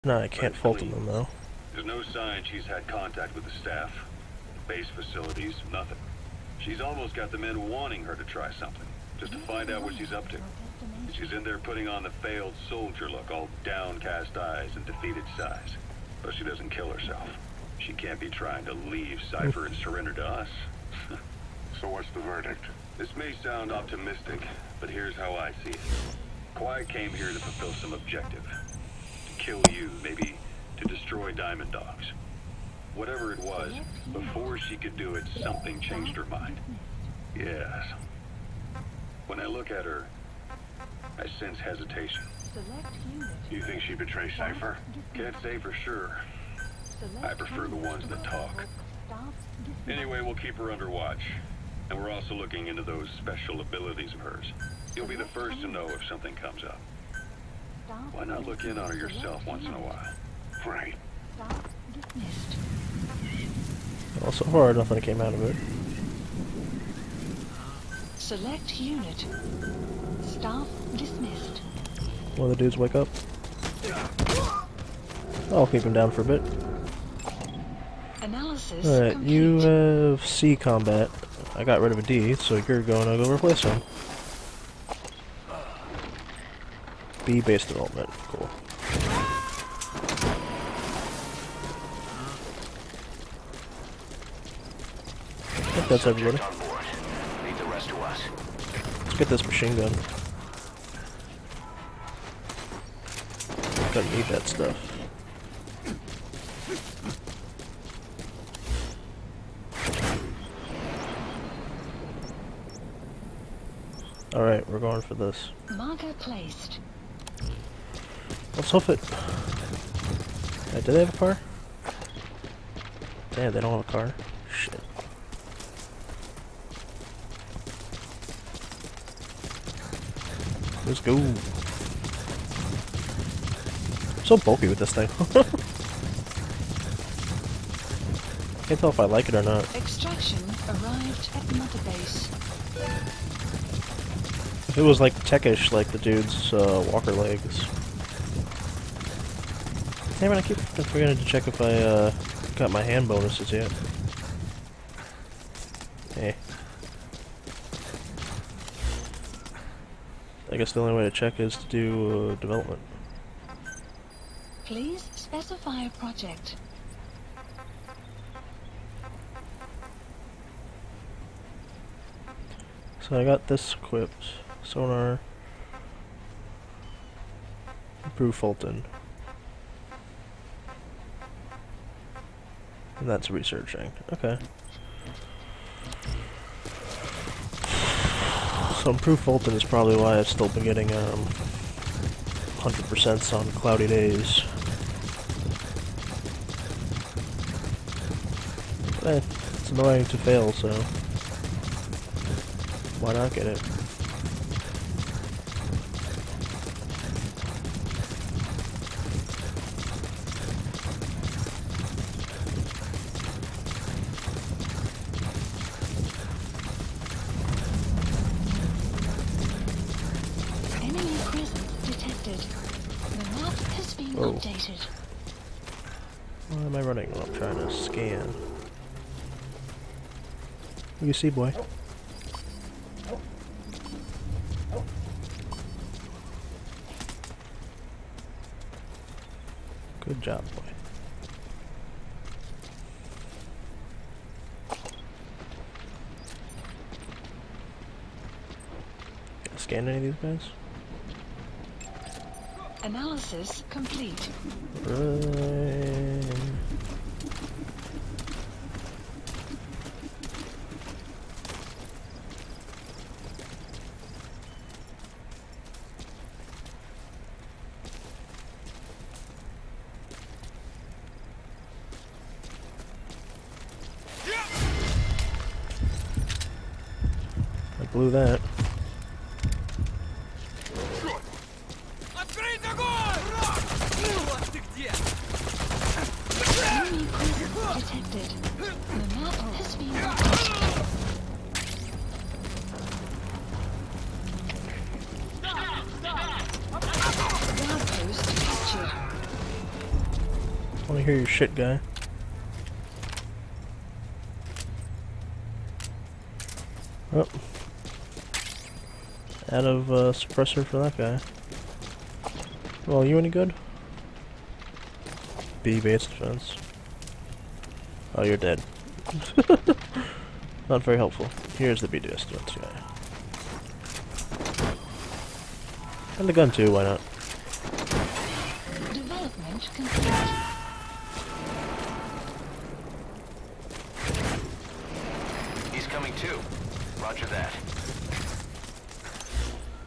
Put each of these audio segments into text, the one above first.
No, I can't Fulton them though. There's no sign she's had contact with the staff, base facilities, nothing. She's almost got the men wanting her to try something, just to find out what she's up to. She's in there putting on the failed soldier look, all downcast eyes and defeated sighs. But she doesn't kill herself. She can't be trying to leave Cypher and surrender to us. So what's the verdict? This may sound optimistic, but here's how I see it. Quiet came here to fulfill some objective. To kill you, maybe to destroy Diamond Dogs. Whatever it was, before she could do it, something changed her mind. Yes. When I look at her, I sense hesitation. You think she betrayed Cypher? Can't say for sure. I prefer the ones that talk. Anyway, we'll keep her under watch. And we're also looking into those special abilities of hers. You'll be the first to know if something comes up. Why not look in on her yourself once in a while? Right. Well, so far nothing came out of it. Select unit. Staff dismissed. One of the dudes wake up. I'll keep him down for a bit. Analysis Alright, complete. you have C combat. I got rid of a D, so you're going to go replace him. B base development. Cool. I think that's everybody. On board. Leave the rest to us. Let's get this machine gun. Don't need that stuff. Alright, we're going for this. Marker placed. Let's hoof it. Do they have a car? Damn, they don't have a car. Shit. Let's go. I'm so bulky with this thing. Can't tell if I like it or not. Extraction arrived at Mother Base. If it was like techish, like the dude's walker legs. Damn it, I keep forgetting to check if I got my hand bonuses yet. Hey. I guess the only way to check is to do development. Please specify a project. So I got this equipped. Sonar. Improve Fulton. And that's researching. Okay. So Improve Fulton is probably why I've still been getting 100% on cloudy days. But, it's annoying to fail, so why not get it? Enemy presence detected. The map has been Oh. updated. Why am I running when I'm trying to scan? What do you see, boy? Good job, boy. Can I scan any of these guys? Analysis complete. Run. I blew that. Enemy presence detected. The map has been updated. Outpost captured. wanna hear your shit, guy. Oh. Out of suppressor for that guy. Well, you any good? B base defense. Oh, you're dead. Not very helpful. Here's the B defense guy. And the gun too, why not? Development complete. He's coming too. Roger that.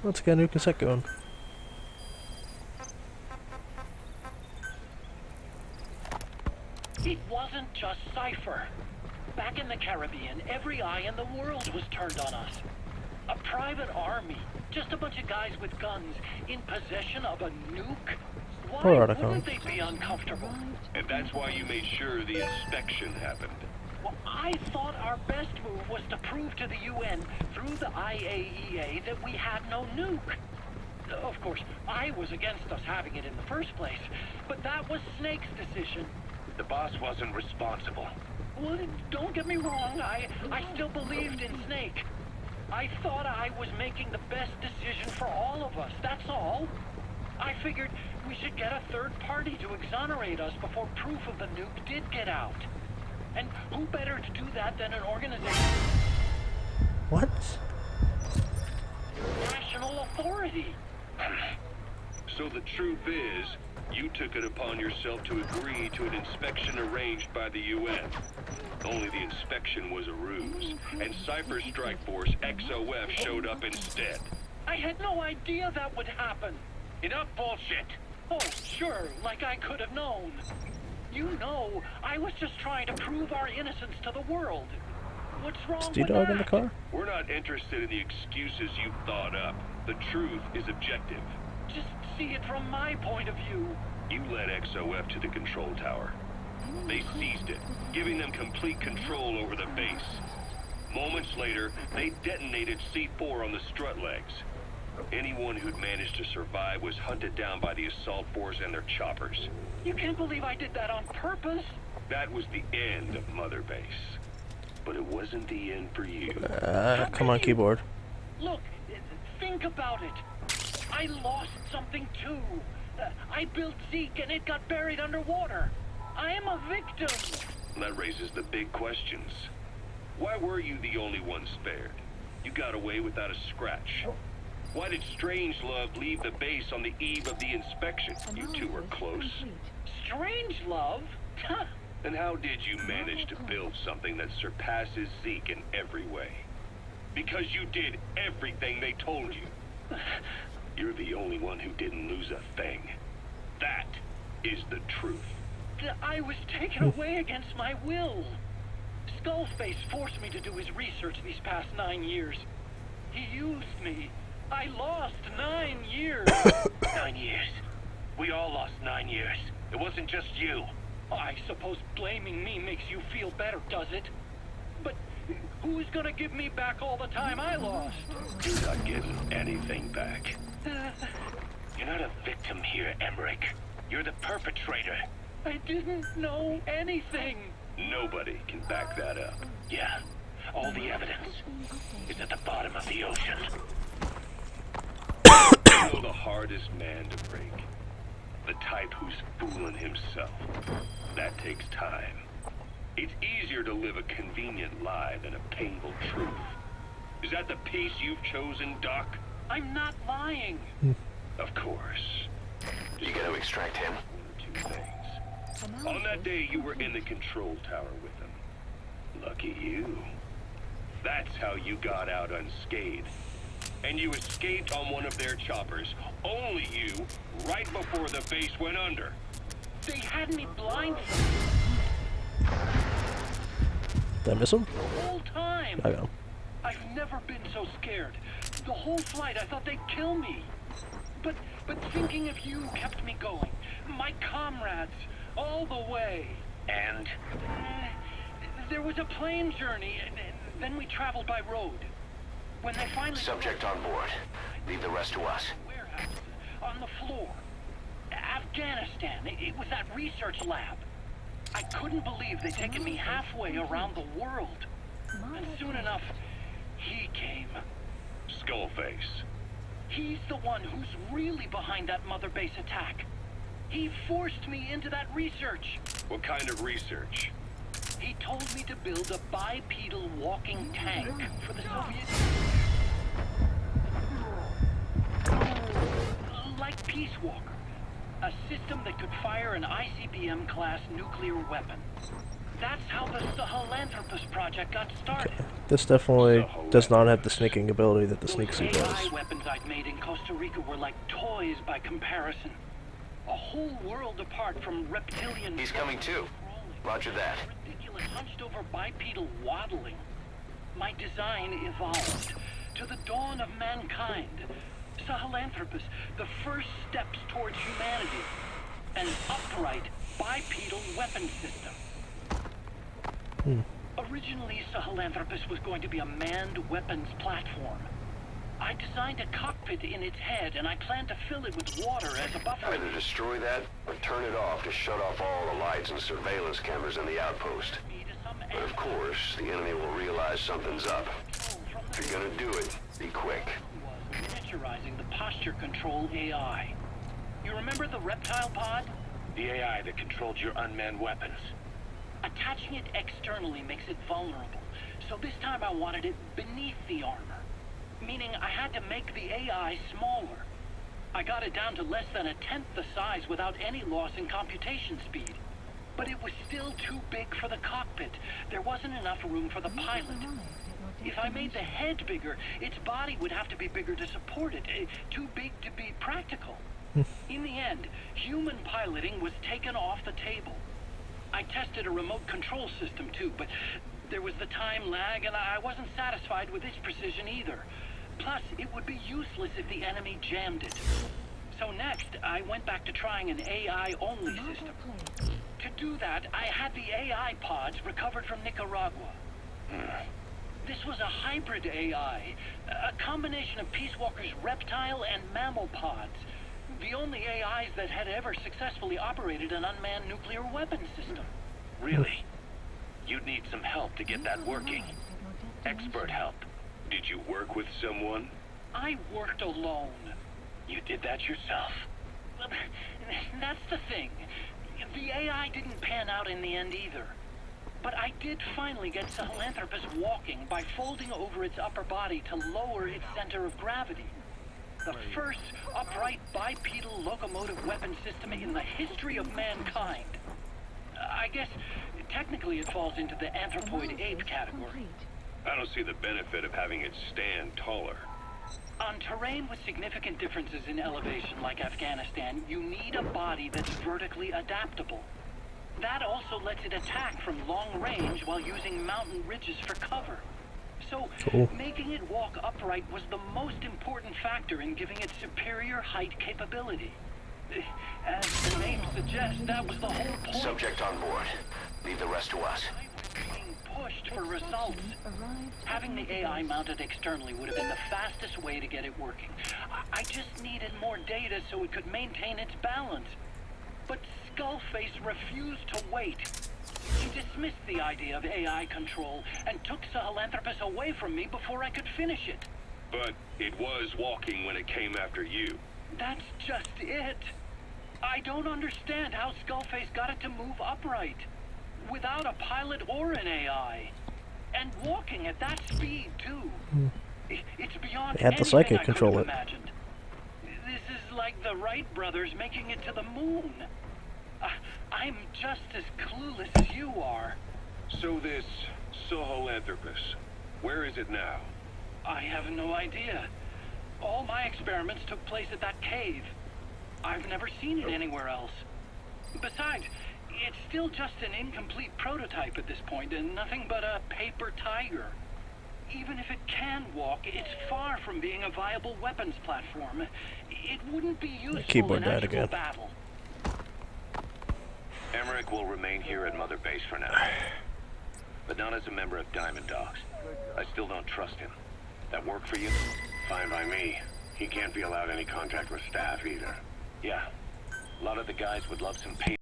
Let's get a new cassette going. It wasn't just Cypher. Back in the Caribbean, every eye in the world was turned on us. A private army, just a bunch of guys with guns, in possession of a nuke? Why Poor Otacon. wouldn't they be uncomfortable? And that's why you made sure the inspection happened. Well, I thought our best move was to prove to the UN through the IAEA that we had no nuke. Of course, I was against us having it in the first place, but that was Snake's decision. The boss wasn't responsible. Well, don't get me wrong, I still believed in Snake. I thought I was making the best decision for all of us, that's all. I figured we should get a third party to exonerate us before proof of the nuke did get out. And who better to do that than an organization? What? National authority. So the truth is, you took it upon yourself to agree to an inspection arranged by the UN. Only the inspection was a ruse, and Cypher Strike Force XOF showed up instead. I had no idea that would happen. Enough bullshit. Oh, sure, like I could have known. You know, I was just trying to prove our innocence to the world. What's wrong Is with D-Dog that? in the car? We're not interested in the excuses you've thought up. The truth is objective. Just see it from my point of view. You led XOF to the control tower. They seized it, giving them complete control over the base. Moments later, they detonated C4 on the strut legs. Anyone who'd managed to survive was hunted down by the assault force and their choppers. You can't believe I did that on purpose. That was the end of Mother Base. But it wasn't the end for you. Come on, keyboard. Look, think about it. I lost something too. I built Zeke and it got buried underwater. I am a victim. That raises the big questions. Why were you the only one spared? You got away without a scratch. Why did Strangelove leave the base on the eve of the inspection? You two were close. Strangelove? And how did you manage to build something that surpasses Zeke in every way? Because you did everything they told you. You're the only one who didn't lose a thing. That is the truth. I was taken away against my will. Skullface forced me to do his research these past 9 years. He used me. I lost 9 years. 9 years. We all lost 9 years. It wasn't just you. I suppose blaming me makes you feel better, does it? But who's gonna give me back all the time I lost? You're not getting anything back. You're not a victim here, Emmerich. You're the perpetrator. I didn't know anything. Nobody can back that up. Yeah. All the evidence is at the bottom of the ocean. You know the hardest man to break. The type who's fooling himself. That takes time. It's easier to live a convenient lie than a painful truth. Is that the piece you've chosen, Doc? I'm not lying. Of course. You gotta extract him. Two things. On that day, you were in the control tower with him. Lucky you. That's how you got out unscathed. And you escaped on one of their choppers. Only you, right before the base went under. They had me blindfolded Did I miss him? the whole time. I got him. I've never been so scared. The whole flight, I thought they'd kill me. But thinking of you kept me going. My comrades, all the way. And There was a plane journey, and then we traveled by road. When they finally... subject on board. Leave the rest to us. Warehouse, on the floor. Afghanistan, it was that research lab. I couldn't believe they'd taken me halfway around the world. And soon enough, he came. Skullface. He's the one who's really behind that Mother Base attack. He forced me into that research. What kind of research? He told me to build a bipedal walking tank for the Soviet Union. Like Peace Walker. A system that could fire an ICBM-class nuclear weapon. That's how the Sahelanthropus project got started. This definitely does not have the sneaking ability that the sneak suit Those AI does. weapons I'd made in Costa Rica were like toys by comparison. A whole world apart from reptilian... He's coming too. Roger that. Ridiculous hunched-over bipedal waddling. My design evolved to the dawn of mankind. Sahelanthropus, the first steps towards humanity. An upright bipedal weapon system. Originally, Sahelanthropus was going to be a manned weapons platform. I designed a cockpit in its head, and I planned to fill it with water as a buffer. Either destroy that or turn it off to shut off all the lights and surveillance cameras in the outpost. But of course, the enemy will realize something's up. If you're gonna do it, be quick. Miniaturizing the posture control AI. You remember the reptile pod? The AI that controlled your unmanned weapons. Attaching it externally makes it vulnerable, so this time I wanted it beneath the armor. Meaning I had to make the AI smaller. I got it down to less than a tenth the size without any loss in computation speed. But it was still too big for the cockpit. There wasn't enough room for the pilot. If I made the head bigger, its body would have to be bigger to support it. Too big to be practical. In the end, human piloting was taken off the table. I tested a remote control system too, but there was the time lag and I wasn't satisfied with its precision either. Plus, it would be useless if the enemy jammed it. So next, I went back to trying an AI-only system. To do that, I had the AI pods recovered from Nicaragua. This was a hybrid AI, a combination of Peace Walker's reptile and mammal pods. The only AIs that had ever successfully operated an unmanned nuclear weapons system. Really? You'd need some help to get that working. Expert help. Did you work with someone? I worked alone. You did that yourself. That's the thing. The AI didn't pan out in the end either. But I did finally get Sahelanthropus walking by folding over its upper body to lower its center of gravity. The first upright bipedal locomotive weapon system in the history of mankind. I guess technically it falls into the anthropoid ape category. I don't see the benefit of having it stand taller. On terrain with significant differences in elevation like Afghanistan, you need a body that's vertically adaptable. That also lets it attack from long range while using mountain ridges for cover. So, making it walk upright was the most important factor in giving it superior height capability. As the name suggests, that was the whole point. Subject on board. Leave the rest to us. Being pushed for results. Having the AI mounted externally would have been the fastest way to get it working. I just needed more data so it could maintain its balance. But Skullface refused to wait. He dismissed the idea of AI control and took Sahelanthropus away from me before I could finish it. But it was walking when it came after you. That's just it. I don't understand how Skullface got it to move upright, without a pilot or an AI. And walking at that speed, too. It's beyond They had the anything psychic I control could have it. imagined. This is like the Wright brothers making it to the moon. I'm just as clueless as you are. So this Sahelanthropus, where is it now? I have no idea. All my experiments took place at that cave. I've never seen it anywhere else. Besides, it's still just an incomplete prototype at this point, and nothing but a paper tiger. Even if it can walk, it's far from being a viable weapons platform. It wouldn't be useful keyboard in died actual again. battle. Emmerich will remain here at Mother Base for now. But not as a member of Diamond Dogs. I still don't trust him. That work for you? Fine by me. He can't be allowed any contact with staff either. Yeah. A lot of the guys would love some pay.